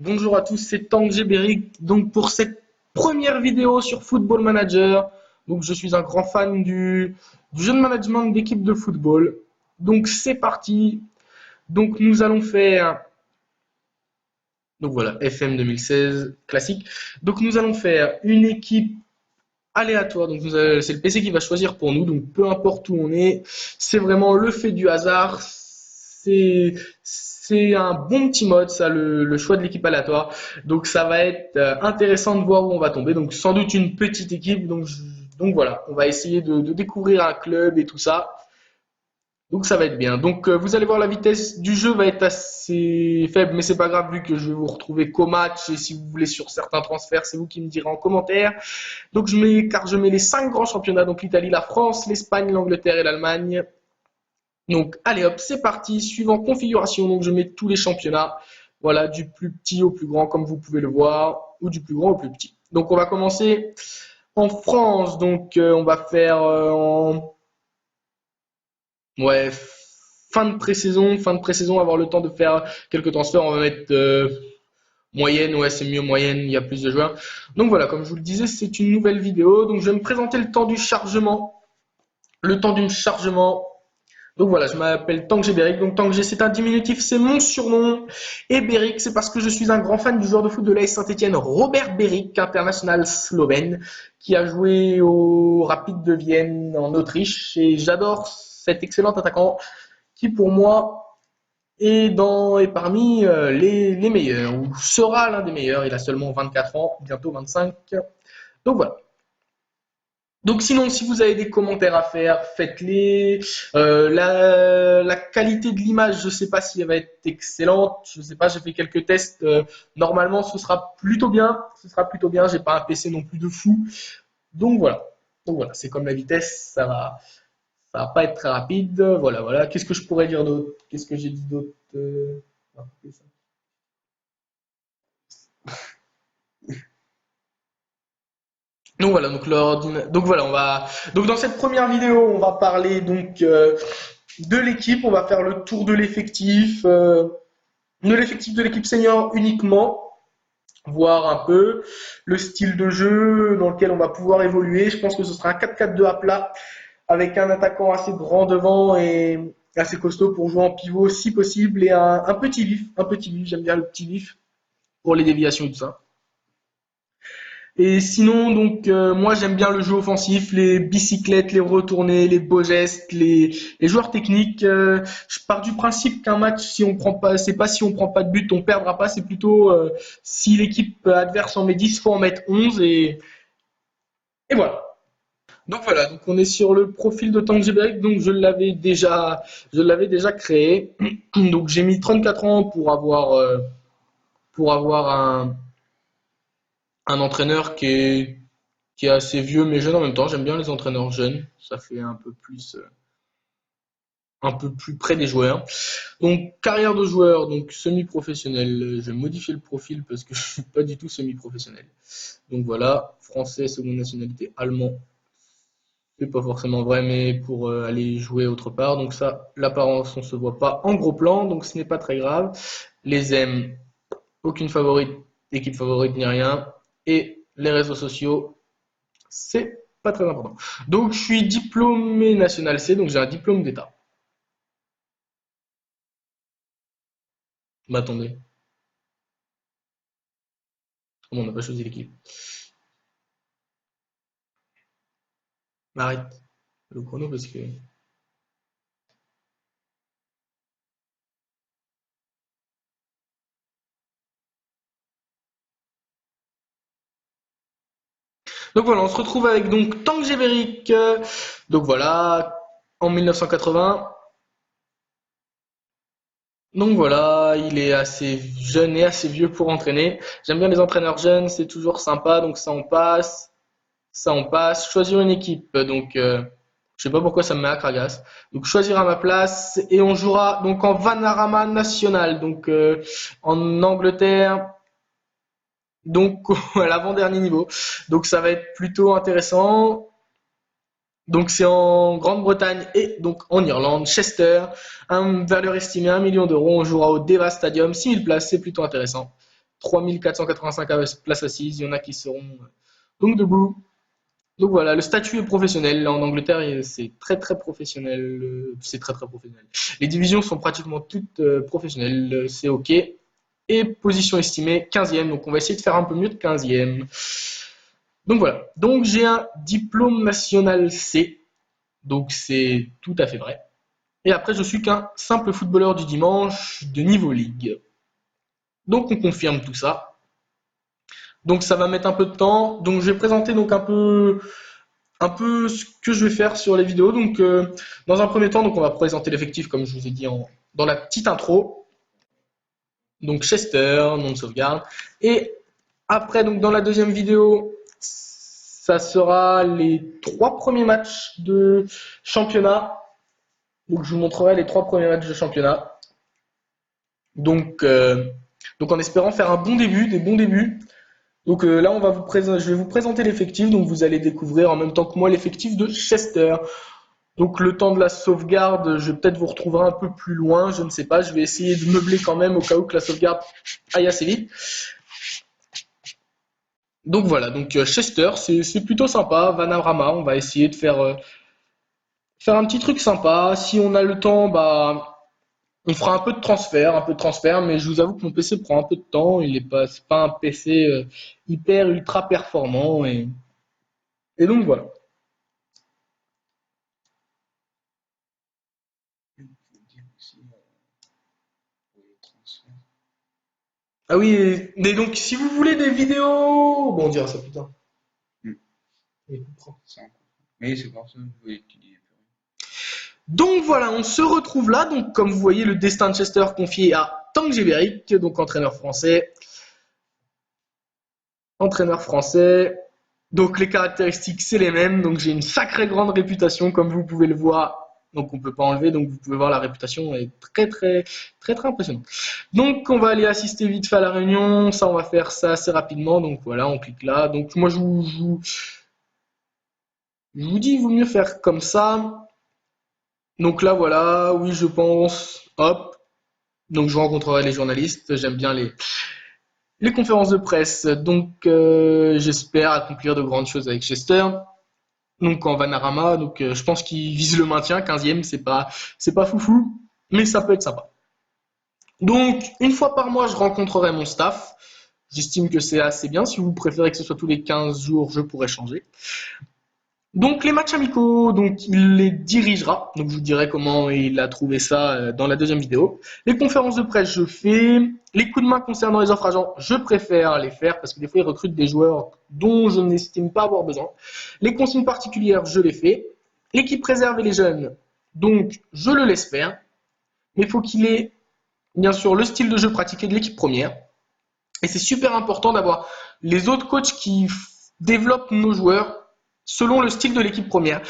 Bonjour à tous, c'est Tanguy Beric. Donc pour cette première vidéo sur Football Manager, donc je suis un grand fan du jeu de management d'équipe de football. Donc c'est parti. Donc nous allons faire, donc voilà, FM 2016 classique. Donc nous allons faire une équipe aléatoire. Donc c'est le PC qui va choisir pour nous. Donc peu importe où on est, c'est vraiment le fait du hasard. C'est un bon petit mode, ça, le choix de l'équipe aléatoire. Donc ça va être intéressant de voir où on va tomber. Donc sans doute une petite équipe. Donc voilà, on va essayer de découvrir un club et tout ça. Donc ça va être bien. Donc vous allez voir, la vitesse du jeu va être assez faible, mais c'est pas grave vu que je vais vous retrouver qu'au match. Et si vous voulez sur certains transferts, c'est vous qui me direz en commentaire. Donc je mets les 5 grands championnats, donc l'Italie, la France, l'Espagne, l'Angleterre et l'Allemagne. Donc allez hop, c'est parti. Suivant configuration, donc je mets tous les championnats. Voilà, du plus petit au plus grand, comme vous pouvez le voir, ou du plus grand au plus petit. Donc on va commencer en France. Donc on va faire en ouais, fin de pré-saison, avoir le temps de faire quelques transferts. On va mettre moyenne, ouais, c'est mieux moyenne, il y a plus de joueurs. Donc voilà, comme je vous le disais, c'est une nouvelle vidéo. Donc je vais me présenter le temps du chargement. Le temps du chargement. Donc voilà, je m'appelle Tanguy Beric. Donc Tanguy, c'est un diminutif, c'est mon surnom. Et Beric, c'est parce que je suis un grand fan du joueur de foot de l'AS Saint-Etienne, Robert Beric, international slovène, qui a joué au Rapid de Vienne en Autriche. Et j'adore cet excellent attaquant qui, pour moi, est parmi les meilleurs, ou sera l'un des meilleurs. Il a seulement 24 ans, bientôt 25. Donc voilà. Donc sinon, si vous avez des commentaires à faire, faites-les. La qualité de l'image, je ne sais pas si elle va être excellente. Je ne sais pas, j'ai fait quelques tests. Normalement, ce sera plutôt bien. Ce sera plutôt bien. J'ai pas un PC non plus de fou. Donc voilà. Donc voilà, c'est comme la vitesse, ça va pas être très rapide. Voilà, voilà. Qu'est-ce que je pourrais dire d'autre? Qu'est-ce que j'ai dit d'autre? Donc voilà, donc voilà, donc dans cette première vidéo, on va parler donc de l'équipe, on va faire le tour de l'effectif de l'équipe senior uniquement, voir un peu le style de jeu dans lequel on va pouvoir évoluer. Je pense que ce sera un 4-4-2 à plat avec un attaquant assez grand devant et assez costaud pour jouer en pivot si possible et un petit vif, j'aime bien le petit vif pour les déviations et tout ça. Et sinon, donc, moi j'aime bien le jeu offensif, les bicyclettes, les retournées, les beaux gestes, les joueurs techniques. Je pars du principe qu'un match, si on prend pas, c'est pas si on prend pas de but, on perdra pas, c'est plutôt si l'équipe adverse en met 10, faut en mettre 11 et voilà. Donc voilà, donc on est sur le profil de Tanguy Beric, donc je l'avais déjà créé. Donc j'ai mis 34 ans pour avoir un entraîneur qui est assez vieux mais jeune en même temps. J'aime bien les entraîneurs jeunes, ça fait un peu plus près des joueurs. Donc carrière de joueur, donc semi-professionnel. Je vais modifier le profil parce que je suis pas du tout semi-professionnel. Donc voilà, français, seconde nationalité, allemand. C'est pas forcément vrai, mais pour aller jouer autre part. Donc ça, l'apparence, on se voit pas en gros plan, donc ce n'est pas très grave. Les M, aucune favorite, équipe favorite ni rien. Et les réseaux sociaux, c'est pas très important. Donc, je suis diplômé national C, donc j'ai un diplôme d'État. Mais attendez, comment on n'a pas choisi l'équipe? Arrête le chrono parce que. Donc voilà, on se retrouve avec donc Tanguy Beric. Donc voilà, en 1980. Donc voilà, il est assez jeune et assez vieux pour entraîner. J'aime bien les entraîneurs jeunes, c'est toujours sympa, donc ça on passe. Ça on passe. Choisir une équipe, donc je sais pas pourquoi ça me met à Kragas. Donc choisir à ma place et on jouera donc en Vanarama National, donc en Angleterre, donc à l'avant-dernier niveau. Donc ça va être plutôt intéressant. Donc c'est en Grande-Bretagne et donc en Irlande, Chester, un valeur estimée 1 million d'euros. On jouera au Deva Stadium, 6000 places, c'est plutôt intéressant. 3485 places assises. Il y en a qui seront donc debout. Donc voilà, le statut est professionnel. Là, en Angleterre, c'est très très professionnel. C'est très très professionnel. Les divisions sont pratiquement toutes professionnelles. C'est OK. Et position estimée 15e. Donc on va essayer de faire un peu mieux de 15e. Donc voilà. Donc j'ai un diplôme national C. Donc c'est tout à fait vrai. Et après, je suis qu'un simple footballeur du dimanche de niveau Ligue. Donc on confirme tout ça. Donc ça va mettre un peu de temps. Donc je vais présenter donc un peu ce que je vais faire sur les vidéos. Donc dans un premier temps, donc on va présenter l'effectif comme je vous ai dit dans la petite intro. Donc Chester, nom de sauvegarde. Et après, donc dans la deuxième vidéo, ça sera les 3 premiers matchs de championnat. Donc je vous montrerai les 3 premiers matchs de championnat. Donc en espérant faire un bon début, des bons débuts. Donc là, je vais vous présenter l'effectif. Donc vous allez découvrir en même temps que moi l'effectif de Chester. Donc le temps de la sauvegarde, je vais peut-être vous retrouver un peu plus loin, je ne sais pas. Je vais essayer de meubler quand même au cas où que la sauvegarde aille assez vite. Donc voilà, donc Chester, c'est plutôt sympa. Vanarama, on va essayer de faire un petit truc sympa. Si on a le temps, bah on fera un peu de transfert, mais je vous avoue que mon PC prend un peu de temps. C'est pas un PC hyper ultra performant et donc voilà. Ah oui, mais donc si vous voulez des vidéos, bon on dira ça plus tard. Mm. Oui, c'est pour ça que je voulais étudier. donc voilà, on se retrouve là. Donc comme vous voyez, le destin de Chester confié à Tank Gévéric, donc entraîneur français. Entraîneur français. Donc les caractéristiques, c'est les mêmes. Donc j'ai une sacrée grande réputation, comme vous pouvez le voir. Donc on ne peut pas enlever. Donc vous pouvez voir la réputation est très très très très impressionnante. Donc on va aller assister vite fait à la réunion. Ça, on va faire ça assez rapidement. Donc voilà, on clique là. Donc moi je vous dis, il vaut mieux faire comme ça. Donc là voilà, oui je pense. Hop. Donc je rencontrerai les journalistes. J'aime bien les conférences de presse. Donc j'espère accomplir de grandes choses avec Chester. Donc en Vanarama, donc je pense qu'il vise le maintien, 15e, c'est pas foufou, mais ça peut être sympa. Donc une fois par mois, je rencontrerai mon staff. J'estime que c'est assez bien. Si vous préférez que ce soit tous les 15 jours, je pourrais changer. Donc les matchs amicaux, donc il les dirigera. Donc je vous dirai comment il a trouvé ça dans la deuxième vidéo. Les conférences de presse, je fais. Les coups de main concernant les offres agents, je préfère les faire parce que des fois ils recrutent des joueurs dont je n'estime pas avoir besoin. Les consignes particulières, je les fais. L'équipe réserve et les jeunes, donc je le laisse faire. Mais il faut qu'il ait bien sûr le style de jeu pratiqué de l'équipe première. Et c'est super important d'avoir les autres coachs qui développent nos joueurs selon le style de l'équipe première.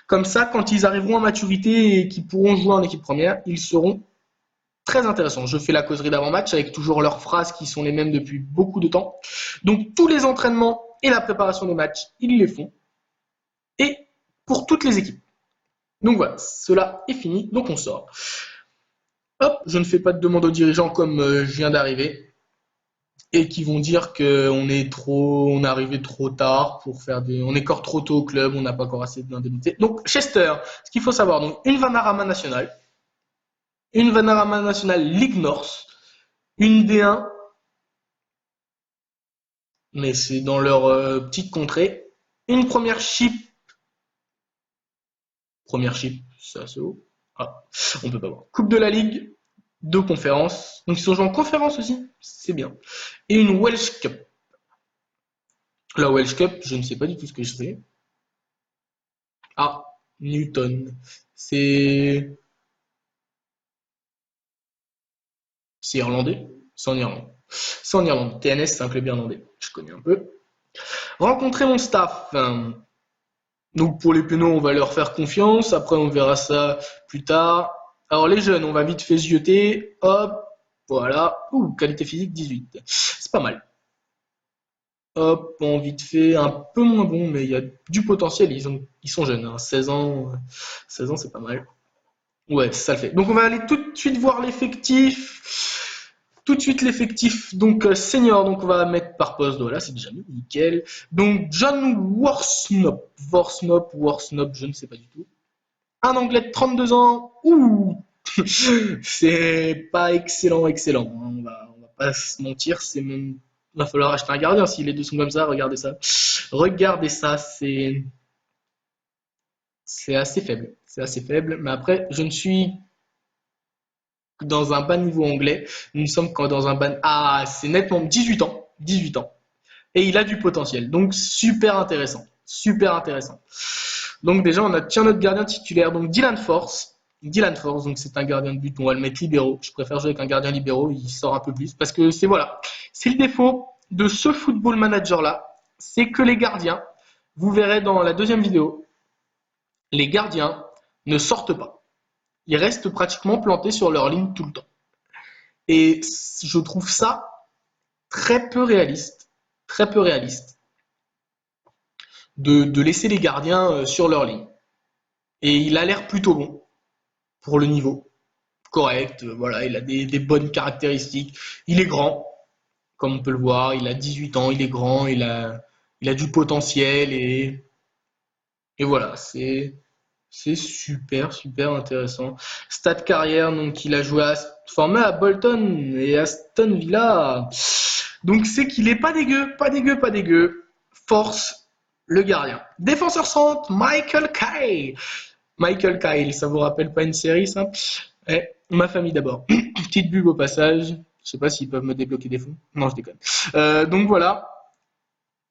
Comme ça, quand ils arriveront à maturité et qu'ils pourront jouer en équipe première, ils seront très intéressants. Je fais la causerie d'avant-match avec toujours leurs phrases qui sont les mêmes depuis beaucoup de temps. Donc tous les entraînements et la préparation des matchs, ils les font. Et pour toutes les équipes. Donc voilà, cela est fini, donc on sort. Hop, je ne fais pas de demande aux dirigeants comme je viens d'arriver. Et qui vont dire qu'on on est arrivé trop tard pour faire on est encore trop tôt au club, on n'a pas encore assez d'indemnités. Donc Chester, ce qu'il faut savoir, donc une Vanarama nationale, une Vanarama nationale Ligue North, une D1, mais c'est dans leur petite contrée, une première chip, c'est assez haut. Ah, on peut pas voir. Coupe de la Ligue, 2 conférences. Donc ils sont joués en conférence aussi, c'est bien. Et une Welsh Cup. La Welsh Cup, je ne sais pas du tout ce que je fais. Ah, Newton. C'est irlandais? C'est en Irlande. C'est en Irlande. TNS, c'est un club irlandais. Je connais un peu. Rencontrer mon staff. Donc pour les pénaux, on va leur faire confiance. Après, on verra ça plus tard. Alors les jeunes, on va vite fait zioter. Hop, voilà. Ouh, qualité physique 18. C'est pas mal. Hop, on vite fait un peu moins bon, mais il y a du potentiel. Ils sont jeunes, hein. 16 ans, 16 ans, c'est pas mal. Ouais, ça le fait. Donc on va aller tout de suite voir l'effectif. tout de suite l'effectif donc senior, donc on va mettre par poste, voilà, c'est déjà mieux, nickel. Donc John Worsnop, je ne sais pas du tout. Un Anglais de 32 ans, ouh, c'est pas excellent. On va pas se mentir, c'est même, va falloir acheter un gardien si les deux sont comme ça. Regardez ça, c'est assez faible. Mais après, je ne suis dans un bas niveau anglais. Nous sommes quand dans un bas, ah, c'est nettement 18 ans. Et il a du potentiel. Donc, super intéressant. Donc, déjà, on a tiens notre gardien titulaire, donc Dylan Force. Donc c'est un gardien de but, on va le mettre libéraux. Je préfère jouer avec un gardien libéraux, il sort un peu plus. Parce que c'est voilà, c'est le défaut de ce football manager-là, c'est que les gardiens, vous verrez dans la deuxième vidéo, les gardiens ne sortent pas. Ils restent pratiquement plantés sur leur ligne tout le temps. Et je trouve ça très peu réaliste, de laisser les gardiens sur leur ligne. Et il a l'air plutôt bon pour le niveau, correct, voilà, il a des bonnes caractéristiques. Il est grand, comme on peut le voir, il a 18 ans, il est grand, il a du potentiel et voilà, c'est super intéressant. Stade carrière, donc il a joué formé à Bolton et Aston Villa. Donc c'est qu'il est pas dégueu. Force, le gardien. Défenseur centre, Michael Kyle. Michael Kyle, ça vous rappelle pas une série ça? Ma famille d'abord. Petite pub au passage. Je sais pas s'ils peuvent me débloquer des fonds. Non, je déconne. Donc voilà.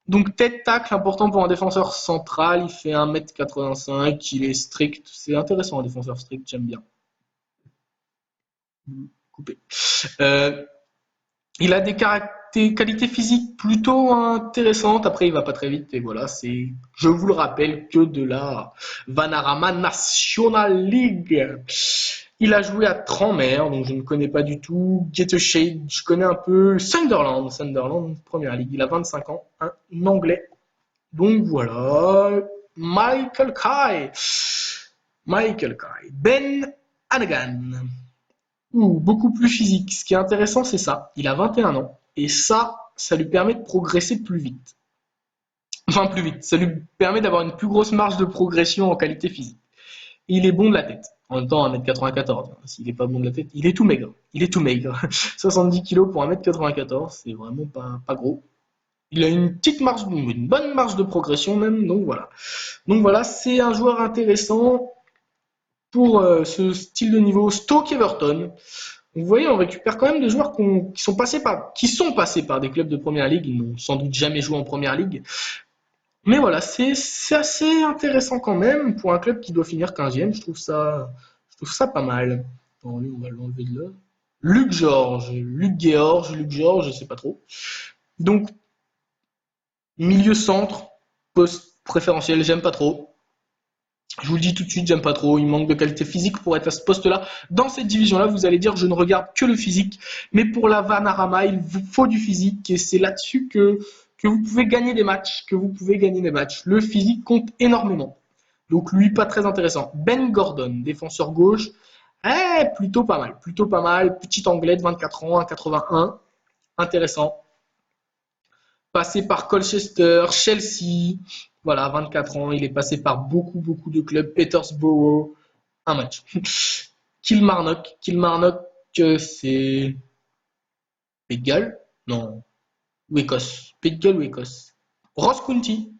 Donc tête tacle, important pour un défenseur central, il fait 1m85, il est strict, c'est intéressant un défenseur strict, j'aime bien. Coupé. Il a des qualités physiques plutôt intéressantes, après il va pas très vite, et voilà, c'est, je vous le rappelle, que de la Vanarama National League. Il a joué à Tranmere, donc je ne connais pas du tout. Gateshead, je connais un peu. Sunderland, première ligue. Il a 25 ans, un anglais. Donc voilà. Michael Kai. Ben Hannigan. Beaucoup plus physique. Ce qui est intéressant, c'est ça. Il a 21 ans. Et ça lui permet de progresser plus vite. Enfin, plus vite. Ça lui permet d'avoir une plus grosse marge de progression en qualité physique. Et il est bon de la tête. En même temps, 1m94. S'il n'est pas bon de la tête, il est tout maigre. 70 kg pour 1m94, c'est vraiment pas gros. Il a une bonne marge de progression même, donc voilà. Donc voilà, c'est un joueur intéressant pour ce style de niveau. Stoke Everton. Vous voyez, on récupère quand même des joueurs qui sont passés par des clubs de première ligue. Ils n'ont sans doute jamais joué en première ligue. Mais voilà, c'est assez intéressant quand même pour un club qui doit finir 15e. Je trouve ça pas mal. Bon, lui, on va l'enlever de là. Luc George, je sais pas trop. Donc, milieu centre, poste préférentiel, j'aime pas trop. Je vous le dis tout de suite, j'aime pas trop. Il manque de qualité physique pour être à ce poste-là. Dans cette division-là, vous allez dire, je ne regarde que le physique. Mais pour la Vanarama, il vous faut du physique. Et c'est là-dessus que vous pouvez gagner des matchs. Le physique compte énormément. Donc lui, pas très intéressant. Ben Gordon, défenseur gauche. Plutôt pas mal. Petit anglais de 24 ans, 1,81. Intéressant. Passé par Colchester, Chelsea, voilà, 24 ans, il est passé par beaucoup de clubs, Petersborough, un match. Kilmarnock, c'est Pays de Galles? Non, ou Écosse. Pays de Galles ou Écosse? Ross County,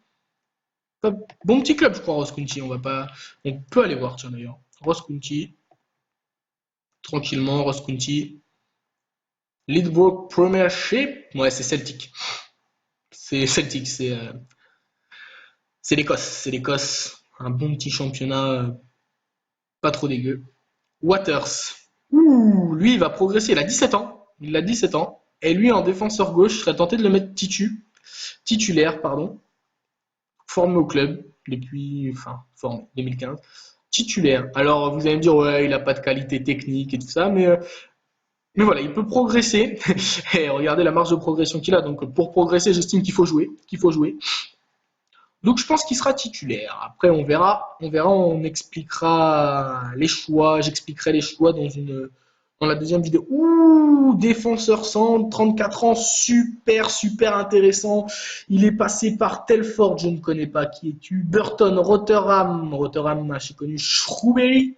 bon petit club je crois Ross County, on peut aller voir tiens d'ailleurs. Ross County, tranquillement, Ross County. Leadbrook Premiership, ouais c'est Celtic. C'est Celtic, c'est l'Écosse. Un bon petit championnat, pas trop dégueu. Waters. Lui, il va progresser. Il a 17 ans. Et lui, en défenseur gauche, je serais tenté de le mettre titulaire, formé au club formé 2015. Titulaire. Alors, vous allez me dire, ouais, il a pas de qualité technique et tout ça, mais voilà, il peut progresser. Et regardez la marge de progression qu'il a. Donc, pour progresser, j'estime qu'il faut jouer. Donc je pense qu'il sera titulaire. Après on verra, on expliquera les choix, j'expliquerai les choix dans la deuxième vidéo. Ouh, défenseur centre, 34 ans, super, super intéressant. Il est passé par Telford, je ne connais pas qui es-tu. Burton, Rotherham, j'ai connu Shrewsbury,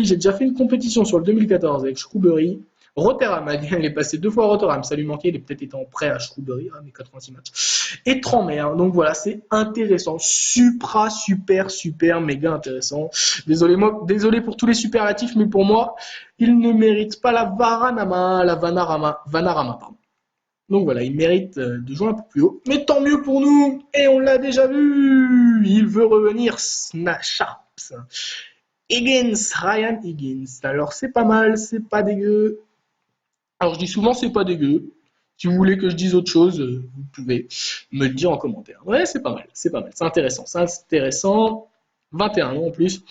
j'ai déjà fait une compétition sur le 2014 avec Shrewsbury. Rotherham, il est passé 2 fois à Rotherham, ça lui manquait, il est peut-être été en prêt à Shrewsbury, mais 86 matchs. Et Tranmere, donc voilà, c'est intéressant, super, méga intéressant. Désolé pour tous les superlatifs, mais pour moi, il ne mérite pas la Vanarama, pardon. Donc voilà, il mérite de jouer un peu plus haut, mais tant mieux pour nous, et on l'a déjà vu, il veut revenir, Sharps. Ryan Higgins, alors c'est pas mal, c'est pas dégueu. Alors je dis souvent c'est pas dégueu. Si vous voulez que je dise autre chose, vous pouvez me le dire en commentaire. Ouais, c'est pas mal, c'est intéressant, 21 ans en plus.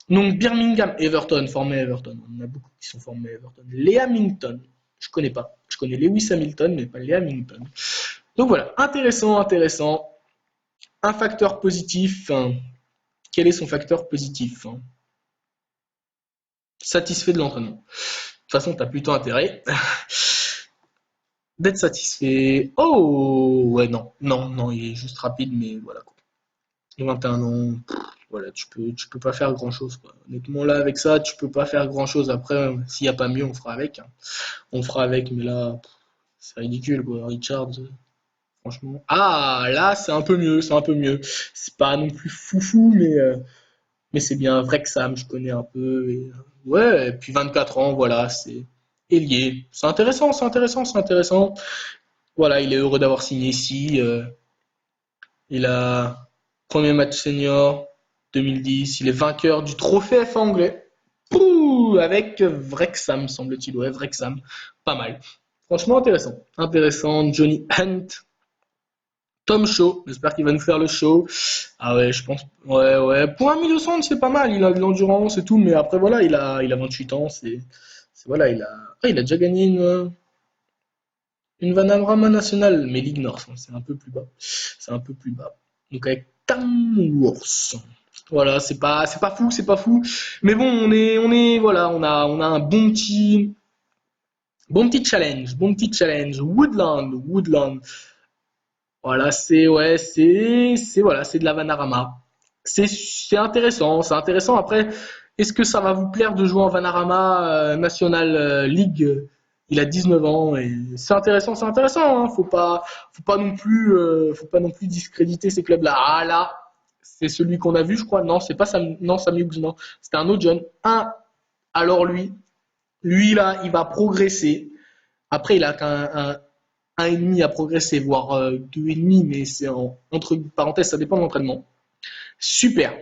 Donc Birmingham, Everton, formé à Everton. On en a beaucoup qui sont formés à Everton. Les Hamilton, je connais pas. Je connais Lewis Hamilton, mais pas les Hamilton. Donc voilà, intéressant. Un facteur positif. Quel est son facteur positif? Satisfait de l'entraînement. De toute façon, tu as plutôt intérêt d'être satisfait. Oh, ouais, non, il est juste rapide, mais voilà quoi. 21 ans, voilà, tu peux pas faire grand chose, quoi. Honnêtement, là, avec ça, tu peux pas faire grand chose. Après, s'il n'y a pas mieux, on fera avec. On fera avec, mais là, c'est ridicule, quoi. Richard, franchement. Ah, là, c'est un peu mieux, C'est pas non plus foufou, mais c'est bien. Wrexham, je connais un peu. Ouais, et puis 24 ans, voilà, c'est ailier. C'est intéressant. Voilà, il est heureux d'avoir signé ici. Il a premier match senior 2010. Il est vainqueur du trophée FA anglais. Pouh, avec Wrexham, semble-t-il. Ouais, Wrexham. Pas mal. Franchement intéressant. Johnny Hunt. Tom Shaw. J'espère qu'il va nous faire le show. Ah ouais, je pense. Ouais. Pour un milieu centre, c'est pas mal. Il a de l'endurance et tout. Mais après, voilà, il a 28 ans. Voilà, il a déjà gagné une Vanarama nationale, mais Ligue Nord, c'est un peu plus bas. Donc avec Tamworth. Voilà, c'est pas fou. Mais bon, voilà, on a un bon petit challenge. Woodland. Voilà, c'est de la Vanarama. C'est intéressant. Après, est-ce que ça va vous plaire de jouer en Vanarama National League? Il a 19 ans et c'est intéressant. Hein. Faut pas non plus discréditer ces clubs-là. Ah là, c'est celui qu'on a vu, je crois. Non, c'est pas Sam, non, Sam Hughes, non. C'était un autre jeune. Alors lui là, il va progresser. Après, il a un et demi à progresser, voire 2,5, mais c'est entre parenthèses, ça dépend de l'entraînement. Super.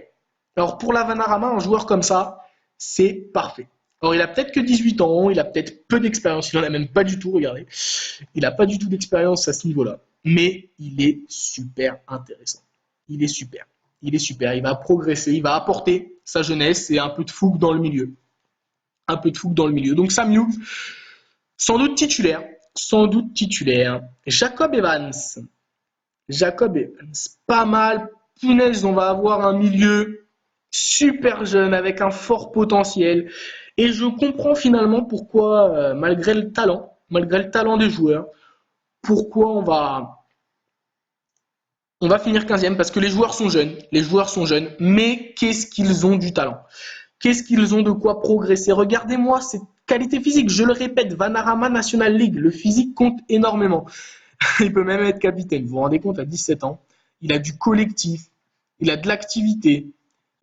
Alors pour la Vanarama, un joueur comme ça, c'est parfait. Alors il a peut-être que 18 ans, il a peut-être peu d'expérience, il n'en a même pas du tout, regardez. Il n'a pas du tout d'expérience à ce niveau-là. Mais il est super intéressant. Il est super, il va progresser, il va apporter sa jeunesse et un peu de fougue dans le milieu. Donc Sam Hughes, sans doute titulaire. Jacob Evans, pas mal. Punaise, on va avoir un milieu super jeune avec un fort potentiel. Et je comprends finalement pourquoi, malgré le talent des joueurs, pourquoi on va finir 15e parce que les joueurs sont jeunes, mais qu'est-ce qu'ils ont du talent? Qu'est-ce qu'ils ont de quoi progresser? Regardez-moi cette qualité physique, je le répète, Vanarama National League, le physique compte énormément. Il peut même être capitaine. Vous vous rendez compte, à 17 ans, il a du collectif, il a de l'activité,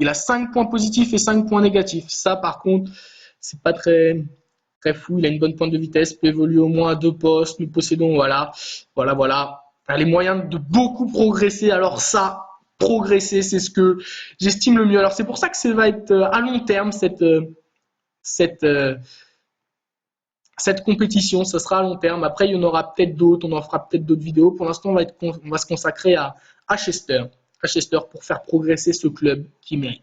il a 5 points positifs et 5 points négatifs. Ça, par contre, c'est pas très fou. Il a une bonne pointe de vitesse, peut évoluer au moins à 2 postes. Nous possédons, voilà. Les moyens de beaucoup progresser. Alors ça, progresser, c'est ce que j'estime le mieux. Alors c'est pour ça que ça va être à long terme cette compétition, ça sera à long terme. Après, il y en aura peut-être d'autres, on en fera peut-être d'autres vidéos. Pour l'instant, on va se consacrer à Chester, pour faire progresser ce club qui mérite.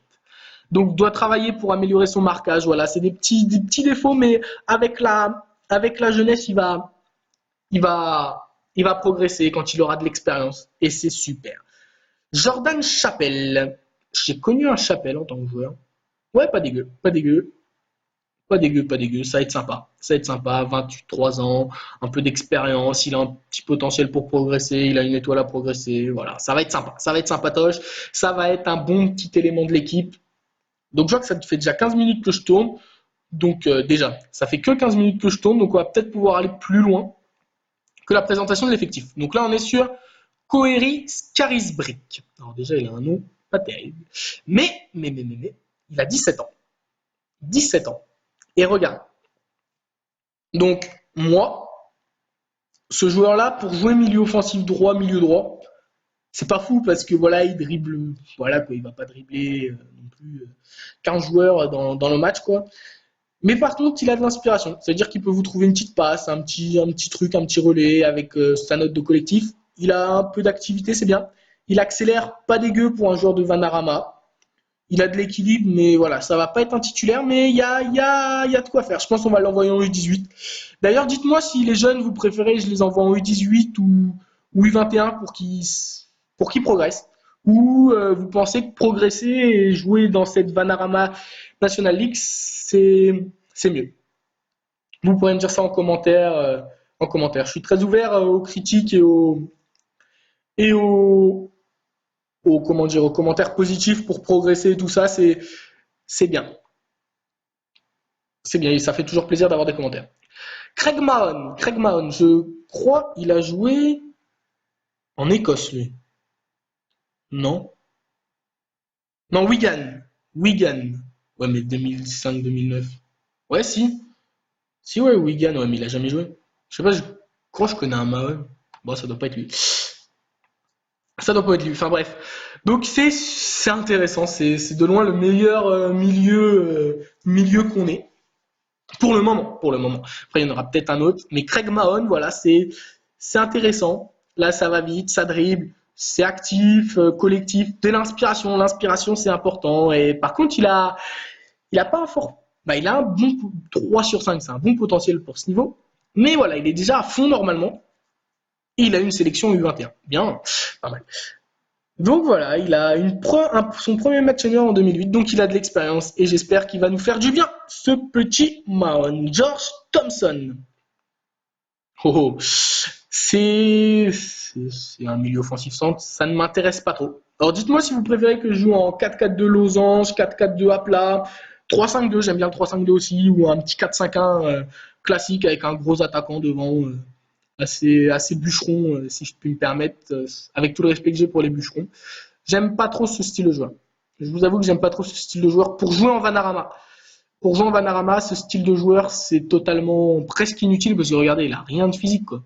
Donc, doit travailler pour améliorer son marquage. Voilà, c'est des petits défauts, mais avec la jeunesse, il va progresser quand il aura de l'expérience. Et c'est super. Jordan Chappell. J'ai connu un Chappell en tant que joueur. Ouais, pas dégueu. pas dégueu, ça va être sympa. Ça va être sympa, 23 ans, un peu d'expérience, il a un petit potentiel pour progresser, il a une étoile à progresser, voilà, ça va être sympa, ça va être sympatoche, ça va être un bon petit élément de l'équipe. Donc je vois que ça te fait déjà 15 minutes que je tourne, donc déjà, ça fait que 15 minutes que je tourne, donc on va peut-être pouvoir aller plus loin que la présentation de l'effectif. Donc là, on est sur Koeri Skarisbrick. Alors déjà, il a un nom pas terrible, mais, il a 17 ans. 17 ans. Et regarde, donc moi, ce joueur-là, pour jouer milieu offensif droit, milieu droit, c'est pas fou parce que voilà, il dribble, voilà quoi, il va pas dribbler non plus 15 joueurs dans le match quoi. Mais par contre, il a de l'inspiration. C'est-à-dire qu'il peut vous trouver une petite passe, un petit truc, un petit relais avec sa note de collectif. Il a un peu d'activité, c'est bien. Il accélère pas dégueu pour un joueur de Vanarama. Il a de l'équilibre, mais voilà, ça va pas être un titulaire, mais il y a de quoi faire. Je pense qu'on va l'envoyer en U18. D'ailleurs, dites-moi si les jeunes, vous préférez, je les envoie en U18 ou U21 pour qu'ils progressent. Ou vous pensez que progresser et jouer dans cette Vanarama National League, c'est mieux. Vous pourrez me dire ça en commentaire. En commentaire. Je suis très ouvert aux critiques et comment dire, aux commentaires positifs pour progresser et tout ça. C'est bien. C'est bien, et ça fait toujours plaisir d'avoir des commentaires. Craig Mahon, je crois il a joué en Écosse, lui. Non? Non, Wigan. Wigan. Ouais, mais 2005-2009. Ouais, si. Si, ouais, Wigan, ouais, mais il a jamais joué. Je sais pas, je crois que je connais un Mahon. Bon, ça doit pas être lui. Ça doit pas être lui. Enfin bref. Donc c'est intéressant. C'est de loin le meilleur milieu qu'on ait. Pour le moment, pour le moment. Après, il y en aura peut-être un autre. Mais Craig Mahon, voilà, c'est intéressant. Là, ça va vite, ça dribble, c'est actif, collectif, de l'inspiration. L'inspiration, c'est important. Et par contre, il a pas un fort. Bah, il a un bon 3 sur 5, c'est un bon potentiel pour ce niveau. Mais voilà, il est déjà à fond normalement. Et il a une sélection U21. Bien, pas mal. Donc voilà, il a son premier match senior en 2008, donc il a de l'expérience et j'espère qu'il va nous faire du bien, ce petit Mahon. George Thompson. Oh, oh. C'est un milieu offensif centre, ça ne m'intéresse pas trop. Alors dites-moi si vous préférez que je joue en 4-4-2 losange, 4-4-2 à plat, 3-5-2, j'aime bien le 3-5-2 aussi, ou un petit 4-5-1 classique avec un gros attaquant devant, assez bûcheron, si je puis me permettre, avec tout le respect que j'ai pour les bûcherons. J'aime pas trop ce style de joueur. Je vous avoue que j'aime pas trop ce style de joueur pour jouer en Vanarama. Pour jouer en Vanarama, ce style de joueur, c'est totalement presque inutile parce que regardez, il a rien de physique, quoi.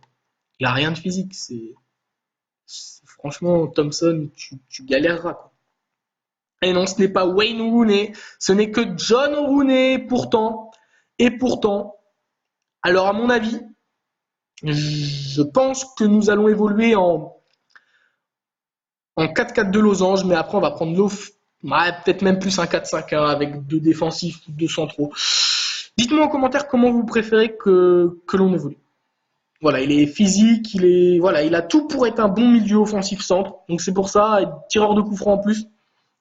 Il a rien de physique. Franchement, Thompson, tu galéreras, quoi. Et non, ce n'est pas Wayne Rooney, ce n'est que John Rooney, pourtant. Et pourtant, alors à mon avis, je pense que nous allons évoluer en 4-4-2 losange, mais après on va prendre peut-être même plus un 4-5-1 avec deux défensifs, deux centraux. Dites-moi en commentaire comment vous préférez que l'on évolue. Voilà, il est physique, voilà, il a tout pour être un bon milieu offensif centre. Donc c'est pour ça, tireur de coup franc en plus.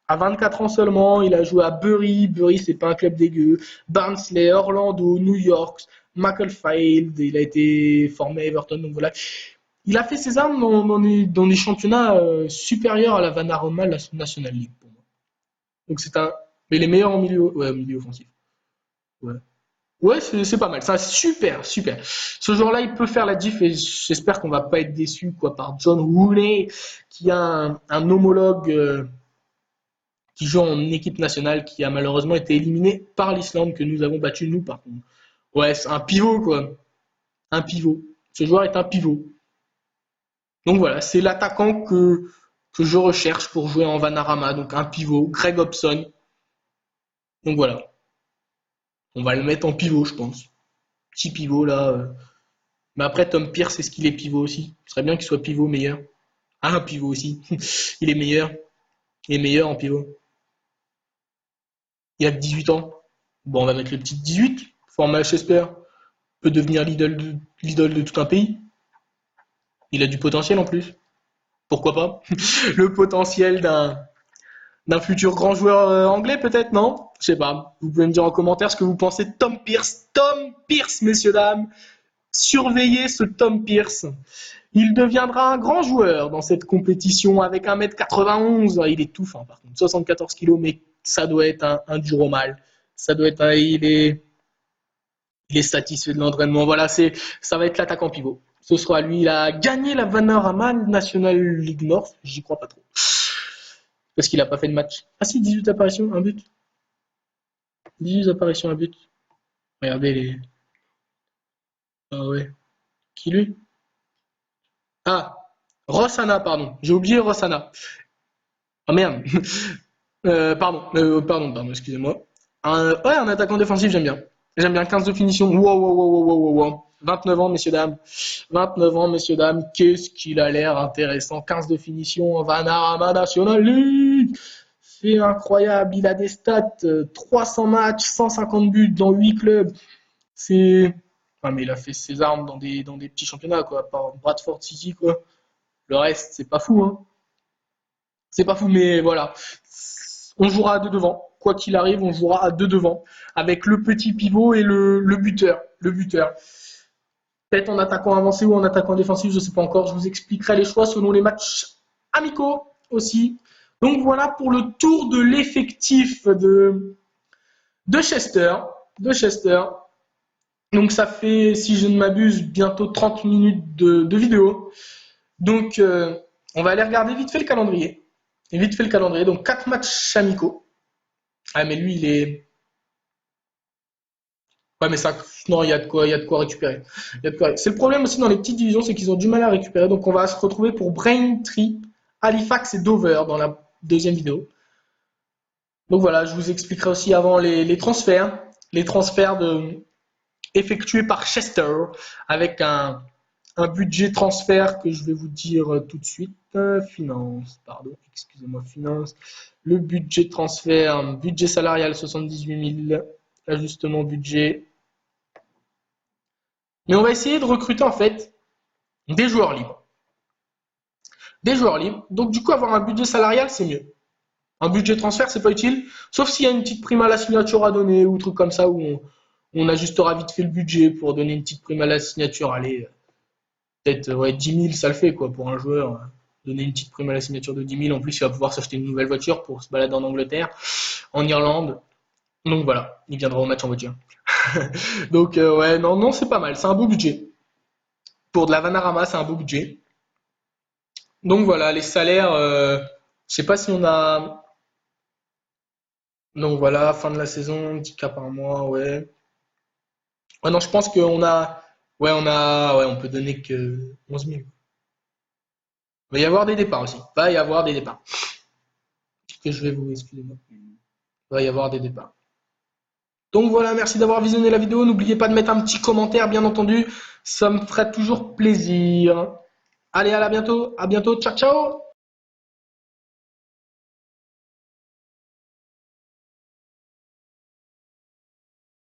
À 24 ans seulement, il a joué à Bury. Bury, c'est pas un club dégueu. Barnsley, Orlando, New York, Macclesfield. Il a été formé à Everton. Donc voilà. Il a fait ses armes dans des championnats supérieurs à la Vanarama National League pour moi. Donc c'est un. Mais les meilleurs en milieu offensif. Ouais. Ouais, c'est pas mal. C'est super, super. Ce joueur-là, il peut faire la diff et j'espère qu'on va pas être déçu quoi par John Rooney, qui a un homologue qui joue en équipe nationale, qui a malheureusement été éliminé par l'Islande que nous avons battu nous par contre. Ouais, c'est un pivot quoi. Un pivot. Ce joueur est un pivot. Donc voilà, c'est l'attaquant que je recherche pour jouer en Vanarama. Donc un pivot, Greg Hobson. Donc voilà. On va le mettre en pivot, je pense. Petit pivot là. Mais après, Tom Pierce, est-ce qu'il est pivot aussi? Ce serait bien qu'il soit pivot meilleur. Ah, un pivot aussi. Il est meilleur. Il est meilleur en pivot. Il a que 18 ans. Bon, on va mettre le petit 18. Format Shakespeare. Peut devenir l'idole de tout un pays. Il a du potentiel en plus. Pourquoi pas? Le potentiel d'un futur grand joueur anglais peut-être, non? Je sais pas. Vous pouvez me dire en commentaire ce que vous pensez de Tom Pierce. Tom Pierce, messieurs, dames. Surveillez ce Tom Pierce. Il deviendra un grand joueur dans cette compétition avec 1m91. Il est tout fin par contre, 74 kg, mais ça doit être un dur au mal. Ça doit être il est satisfait de l'entraînement. Voilà, ça va être l'attaquant pivot. Ce sera lui. Il a gagné la Vanarama National League North. J'y crois pas trop. Parce qu'il a pas fait de match. Ah si, 18 apparitions, un but. 18 apparitions, un but. Regardez les. Ah ouais. Qui lui? Ah, Rossana, pardon. J'ai oublié Rossana. Ah merde. Pardon, excusez-moi. Ouais, un attaquant défensif, j'aime bien. J'aime bien 15 de finition. Wow, wow, wow, wow, wow, wow. 29 ans, messieurs, dames. 29 ans, messieurs, dames. Qu'est-ce qu'il a l'air intéressant. 15 de finition en Vanarama National League. C'est incroyable. Il a des stats. 300 matchs, 150 buts dans 8 clubs. C'est. Ah, mais il a fait ses armes dans des petits championnats, quoi. Par Bradford City, quoi. Le reste, c'est pas fou, hein. C'est pas fou, mais voilà. On jouera à deux devant. Quoi qu'il arrive, on jouera à deux devant. Avec le petit pivot et le buteur. Le buteur. Peut-être en attaquant avancé ou en attaquant défensif, je ne sais pas encore. Je vous expliquerai les choix selon les matchs amicaux aussi. Donc voilà pour le tour de l'effectif de Chester. De Chester. Donc ça fait, si je ne m'abuse, bientôt 30 minutes de vidéo. Donc on va aller regarder vite fait le calendrier. Et vite fait le calendrier. Donc 4 matchs amicaux. Ah mais lui il est. Ouais mais ça. Non, il y a de quoi récupérer. C'est le problème aussi dans les petites divisions, c'est qu'ils ont du mal à récupérer. Donc on va se retrouver pour Braintree, Halifax et Dover dans la deuxième vidéo. Donc voilà, je vous expliquerai aussi avant les transferts. Les transferts effectués par Chester avec un budget transfert que je vais vous dire tout de suite. Finance, pardon, excusez-moi, finance. Le budget transfert, budget salarial 78 000, ajustement budget. Mais on va essayer de recruter en fait des joueurs libres. Des joueurs libres. Donc du coup, avoir un budget salarial, c'est mieux. Un budget transfert, c'est pas utile, sauf s'il y a une petite prime à la signature à donner ou truc comme ça où on ajustera vite fait le budget pour donner une petite prime à la signature. Allez, peut-être ouais, 10 000, ça le fait quoi pour un joueur. Donner une petite prime à la signature de 10 000. En plus, il va pouvoir s'acheter une nouvelle voiture pour se balader en Angleterre, en Irlande. Donc voilà, il viendra au match en voiture. Donc ouais, non, c'est pas mal. C'est un beau budget. Pour de la Vanarama, c'est un beau budget. Donc voilà, les salaires, je sais pas si on a. Donc voilà, fin de la saison, 10 cas par mois, ouais. Ouais, non, je pense qu'on a. Ouais, on peut donner que 11 000. Il va y avoir des départs aussi. Il va y avoir des départs. Que je vais vous, excusez-moi. Il va y avoir des départs. Donc voilà, merci d'avoir visionné la vidéo. N'oubliez pas de mettre un petit commentaire, bien entendu. Ça me ferait toujours plaisir. Allez, à bientôt. À bientôt. Ciao, ciao.